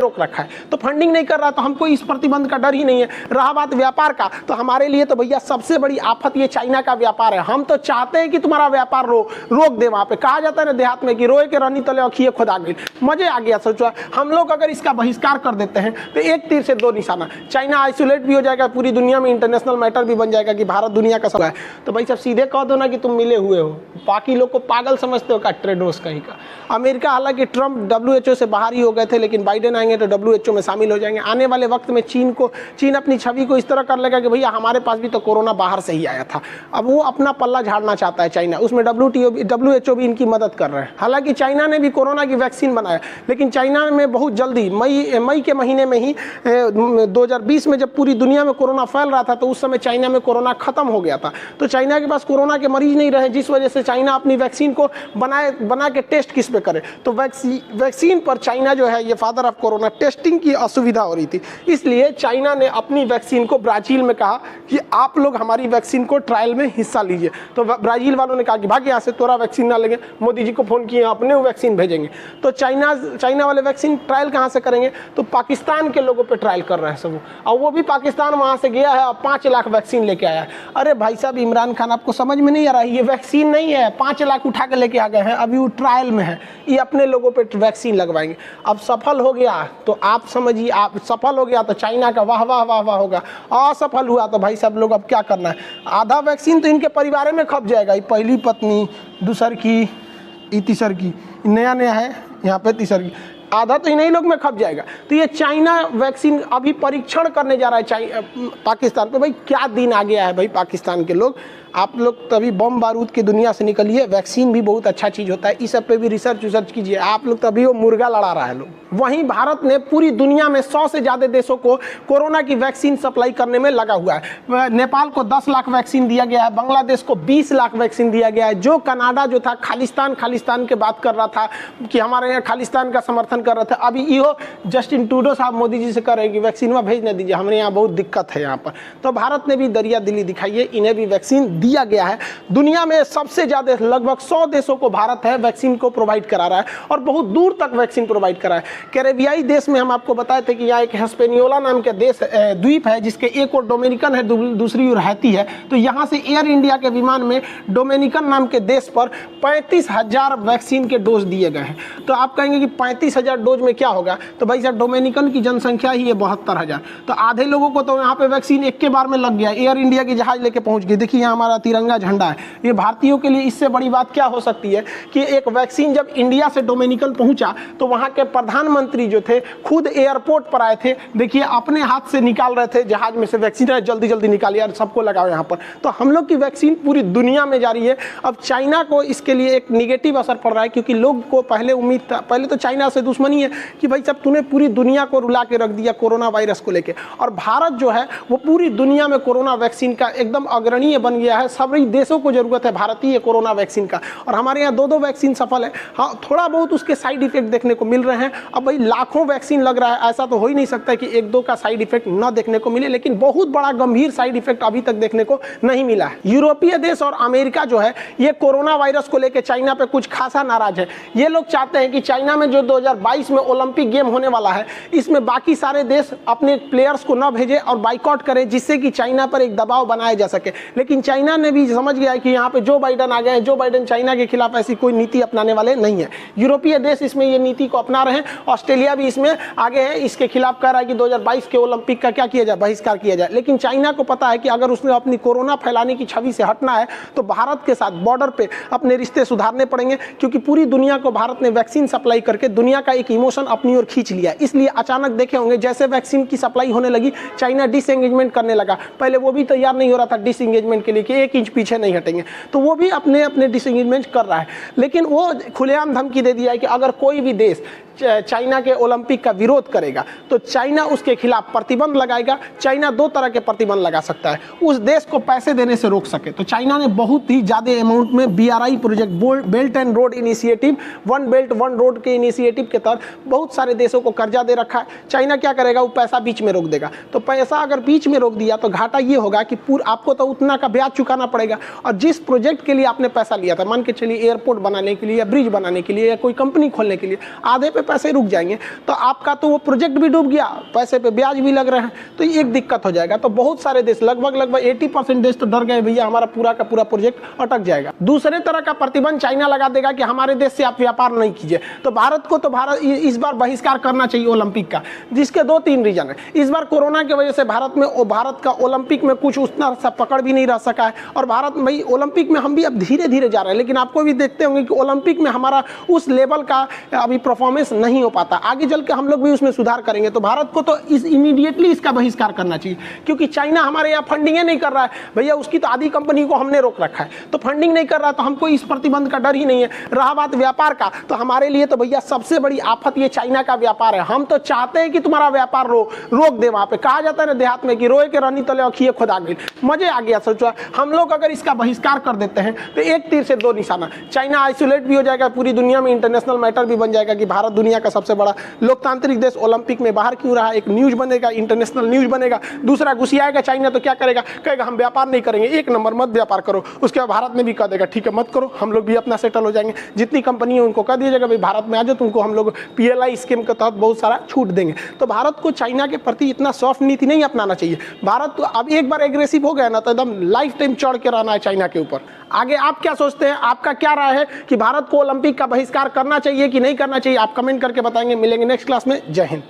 रोक रखा है, तो फंडिंग नहीं कर रहा, तो हमको इस प्रतिबंध का डर ही नहीं है। रहा बात व्यापार का, तो हमारे लिए तो भैया सबसे बड़ी आफत ये चाइना का व्यापार है। हम तो चाहते हैं कि तुम्हारा व्यापार रोक दे। वहाँ पे कहा जाता है ना देहात में कि रोए के रहनी तले अखिए खुदा गई। मजे आ गया। सोचो हम लोग अगर इसका बहिष्कार कर देते हैं तो एक तीर से दो निशाना, चाइना आइसोलेट भी हो जाएगा, पूरी दुनिया में इंटरनेशनल मैटर भी बन जाएगा कि भारत दुनिया का सब है। तो भाई सब सीधे कह दो ना कि तुम मिले हुए हो, बाकी लोग को पागल समझते हो का ट्रेडोस कहीं का। अमेरिका, हालांकि ट्रंप WHO से बाहर ही हो गए थे, लेकिन बाइडेन आएंगे तो WHO में शामिल हो जाएंगे। आने वाले वक्त में चीन अपनी छवि को इस तरह कर लेगा कि भैया हमारे पास भी तो कोरोना बाहर से ही आया था। अब वो अपना पल्ला झाड़ना चाहता है चाइना, उसमें WHO भी इनकी मदद कर रहे हैं। हालांकि चाइना ने भी कोरोना की वैक्सीन बनाया, लेकिन चाइना में बहुत जल्दी मई के महीने में ही 2020 में जब पूरी दुनिया में कोरोना फैल रहा था, तो उस समय चाइना में कोरोना खत्म हो गया था। तो चाइना के पास कोरोना के मरीज नहीं रहे, जिस वजह से चाइना अपनी वैक्सीन को बना के टेस्ट किस पे करे, तो वैक्सीन पर चाइना जो है ये फादर ऑफ कोरोना, टेस्टिंग की असुविधा हो रही थी। इसलिए चाइना ने अपनी वैक्सीन को ब्राजील में कहा कि आप लोग हमारी वैक्सीन को ट्रायल में हिस्सा लीजिए। तो ब्राजील वालों ने कहा कि भाग यहाँ से, तोरा वैक्सीन ना लेंगे। मोदी जी को फोन किए, अपने वैक्सीन भेजेंगे। तो चाइना वाले वैक्सीन ट्रायल कहाँ से करेंगे, तो पाकिस्तान के लोगों पर ट्रायल कर रहे हैं सब। और वो भी पाकिस्तान वहाँ से गया है और 5 लाख वैक्सीन लेके आया है। अरे भाई साहब इमरान खान, आपको समझ में नहीं आ रहा है, ये वैक्सीन नहीं है, 5 लाख उठा के लेके आ गए हैं, अभी वो ट्रायल में है, ये अपने लोगों पे वैक्सीन लगवाएंगे। अब सफल हो गया तो आप समझिए, आप सफल हो गया तो चाइना का वाह वाह वाह वाह होगा। असफल हुआ तो भाई सब लोग अब क्या करना है, आधा वैक्सीन तो इनके परिवार में खप जाएगा। ये पहली पत्नी, दूसर की, तीसर की, नया है यहाँ पे तीसर की, आधा तो इन्हीं लोग में खप जाएगा। तो ये चाइना वैक्सीन अभी परीक्षण करने जा रहा है पाकिस्तान पे। भाई क्या दिन आ गया है भाई पाकिस्तान के लोग, आप लोग तभी बम बारूद की दुनिया से निकलिए। वैक्सीन भी बहुत अच्छा चीज़ होता है, इस सब पे भी रिसर्च कीजिए। आप लोग तभी वो मुर्गा लड़ा रहा है लोग। वहीं भारत ने पूरी दुनिया में 100 से ज़्यादा देशों को कोरोना की वैक्सीन सप्लाई करने में लगा हुआ है। नेपाल को 10 लाख वैक्सीन दिया गया है, बांग्लादेश को 20 लाख वैक्सीन दिया गया है। जो कनाडा जो था खालिस्तान के बात कर रहा था कि हमारे यहाँ खालिस्तान का समर्थन कर रहे थे, अभी इहो जस्टिन ट्रूडो साहब मोदी जी से कह रहे हैं कि वैक्सीन में भेज न दीजिए, हमारे यहाँ बहुत दिक्कत है यहाँ पर। तो भारत ने भी दरिया दिली दिखाई है, इन्हें भी वैक्सीन दिया गया है। दुनिया में सबसे ज्यादा लगभग 100 देशों को भारत है वैक्सीन को प्रोवाइड करा रहा है, और बहुत दूर तक वैक्सीन प्रोवाइड करा है। कैरेबियाई देश में हम आपको बताए थे कि यहाँ एक हिस्पेनियोला नाम के देश द्वीप है, जिसके एक और डोमिनिकन है, दूसरी ओर हैती है। तो यहाँ से एयर इंडिया के विमान में डोमिनिकन नाम के देश पर 35,000 वैक्सीन के डोज दिए गए हैं। तो आप कहेंगे कि 35,000 डोज में क्या होगा, तो भाई साहब डोमिनिकन की जनसंख्या ही है 72,000, तो आधे लोगों को तो यहाँ पे वैक्सीन एक के बार में लग गया। एयर इंडिया की जहाज लेके पहुंच गई। देखिए यहाँ हमारा तिरंगा झंडा है, ये भारतीयों के लिए इससे बड़ी बात क्या हो सकती है कि एक वैक्सीन जब इंडिया से डोमिनिकन पहुंचा तो वहां के प्रधानमंत्री जो थे खुद एयरपोर्ट पर आए थे। देखिए अपने हाथ से निकाल रहे थे जहाज में से वैक्सीन, जल्दी जल्दी निकालिए और सबको लगाओ यहाँ पर। तो हम लोग की वैक्सीन पूरी दुनिया में जारी है। अब चाइना को इसके लिए एक निगेटिव असर पड़ रहा है, क्योंकि लोग को पहले उम्मीद था, पहले तो चाइना से दुश्मनी है कि भाई साहब तूने पूरी दुनिया को रुला के रख दिया कोरोना वायरस को लेकर, और भारत जो है वो पूरी दुनिया में कोरोना वैक्सीन का एकदम अग्रणीय बन गया है। सभी देशों को जरूरत है भारतीय कोरोना वैक्सीन का, और हमारे यहाँ 2 वैक्सीन सफल है। हाँ थोड़ा बहुत उसके साइड इफेक्ट देखने को मिल रहे हैं। अब भाई लाखों वैक्सीन लग रहा है, ऐसा तो हो ही नहीं सकता कि 1-2 का साइड इफेक्ट न देखने को मिले, लेकिन बहुत बड़ा गंभीर साइड इफेक्ट अभी तक देखने को नहीं मिला है। यूरोपीय देश और अमेरिका जो है ये कोरोना वायरस को लेकर चाइना पे कुछ खासा नाराज है। ये लोग चाहते हैं कि चाइना में जो 2022 में ओलंपिक गेम होने वाला है, इसमें बाकी सारे देश अपने प्लेयर्स को न भेजे और बाइकआउट करें, जिससे कि चाइना पर एक दबाव बनाया जा सके। लेकिन चाइना ने भी समझ गया है कि यहाँ पे जो बाइडेन आ गए हैं, जो बाइडेन चाइना के खिलाफ ऐसी कोई नीति अपनाने वाले नहीं है। यूरोपीय देश इसमें ये नीति को अपना रहे हैं, ऑस्ट्रेलिया भी इसमें आगे है, इसके खिलाफ कह रहा है कि 2022 के ओलंपिक का क्या किया जाए, बहिष्कार किया जाए। लेकिन चाइना को पता है कि अगर उसने अपनी कोरोना फैलाने की छवि से हटना है तो भारत के साथ बॉर्डर पे अपने रिश्ते सुधारने पड़ेंगे, क्योंकि पूरी दुनिया को भारत ने वैक्सीन सप्लाई करके दुनिया का एक इमोशन अपनी ओर खींच लिया। इसलिए अचानक देखे होंगे जैसे वैक्सीन की सप्लाई होने लगी, चाइना डिसएंगेजमेंट करने लगा। पहले वो भी तैयार नहीं हो रहा था डिसएंगेजमेंट के लिए कि 1 इंच पीछे नहीं हटेंगे, तो वो भी अपने डिसएंगेजमेंट कर रहा है। लेकिन वो खुलेआम धमकी दे दिया है कि अगर कोई भी देश चाइना के ओलंपिक का विरोध करेगा तो चाइना उसके खिलाफ प्रतिबंध लगाएगा। चाइना 2 तरह के प्रतिबंध लगा सकता है, उस देश को पैसे देने से रोक सके। तो चाइना ने बहुत ही ज़्यादा अमाउंट में BRI project, belt and road initiative, 1 belt 1 road के इनिशिएटिव के तहत बहुत सारे देशों को कर्जा दे रखा है। चाइना क्या करेगा, वो पैसा बीच में रोक देगा। तो पैसा अगर बीच में रोक दिया तो घाटा ये होगा कि आपको तो उतना का ब्याज चुकाना पड़ेगा, और जिस प्रोजेक्ट के लिए आपने पैसा लिया था, मान के चलिए एयरपोर्ट बनाने के लिए या ब्रिज बनाने के लिए या कोई कंपनी खोलने के लिए, आधे पे पैसे रुक जाएंगे तो आपका तो वो प्रोजेक्ट भी डूब गया, पैसे पे ब्याज भी लग रहे हैं, तो एक दिक्कत हो जाएगा। तो बहुत सारे देश, लगभग 80% देश तो डर गए भैया हमारा पूरा का पूरा प्रोजेक्ट अटक जाएगा। दूसरे तरह का प्रतिबंध चाइना लगा देगा कि हमारे देश से आप व्यापार नहीं कीजिए। तो भारत को तो इस बार बहिष्कार करना चाहिए ओलंपिक का, जिसके 2-3 रीजन है। इस बार कोरोना की वजह से भारत का ओलंपिक में कुछ उतना सा पकड़ भी नहीं रह सका है, और भारत भाई ओलंपिक में हम भी अब धीरे धीरे जा रहे हैं, लेकिन आपको भी देखते होंगे कि ओलंपिक में हमारा उस लेवल का अभी परफॉर्मेंस नहीं हो पाता। आगे चल के हम लोग भी उसमें सुधार करेंगे। तो भारत को तो इमीडिएटली इसका बहिष्कार करना चाहिए, क्योंकि चाइना हमारे यहाँ फंडिंग नहीं कर रहा है भैया, उसकी तो आधी कंपनी को हमने रोक रखा है, तो फंडिंग नहीं कर रहा, तो हमको इस प्रतिबंध का डर ही नहीं है। रहा बात व्यापार का, तो हमारे लिए तो भैया सबसे बड़ी आफत ये चाइना का व्यापार है। हम तो चाहते हैं कि तुम्हारा व्यापार रोक दे। वहां पे कहा जाता है ना देहात में कि रोए के रहनी तले अखिए खुदा गई। मजे आ गया। सोचो हम लोग अगर इसका बहिष्कार कर देते हैं तो एक तीर से 2 निशाना, चाइना आइसोलेट भी हो जाएगा, पूरी दुनिया में इंटरनेशनल मैटर भी बन जाएगा कि भारत दुनिया का सबसे बड़ा लोकतांत्रिक देश ओलंपिक में बाहर क्यों रहा, एक न्यूज बनेगा, इंटरनेशनल न्यूज बनेगा। दूसरा घुसियाएगा चाइना तो क्या करेगा, कहेगा हम व्यापार नहीं करेंगे, 1 नंबर मत व्यापार करो। उसके बाद भारत में भी कह देगा ठीक है मत करो, हम लोग भी अपना सेटल हो जाएंगे। जितनी कंपनी है उनको कह दिया जाएगा भाई भारत में आ जाओ, तुमको हम लोग PLI स्कीम के तहत बहुत सारा छूट देंगे। तो भारत को चाइना के प्रति इतना सॉफ्ट नीति नहीं अपनाना चाहिए। भारत तो अब एक बार एग्रेसिव हो गया ना तो एकदम लाइफ टाइम चढ़ के रहना है चाइना के ऊपर। आगे आप क्या सोचते हैं, आपका क्या राय है कि भारत को ओलंपिक का बहिष्कार करना चाहिए कि नहीं करना चाहिए, आप कमेंट करके बताएंगे। मिलेंगे नेक्स्ट क्लास में। जय हिंद।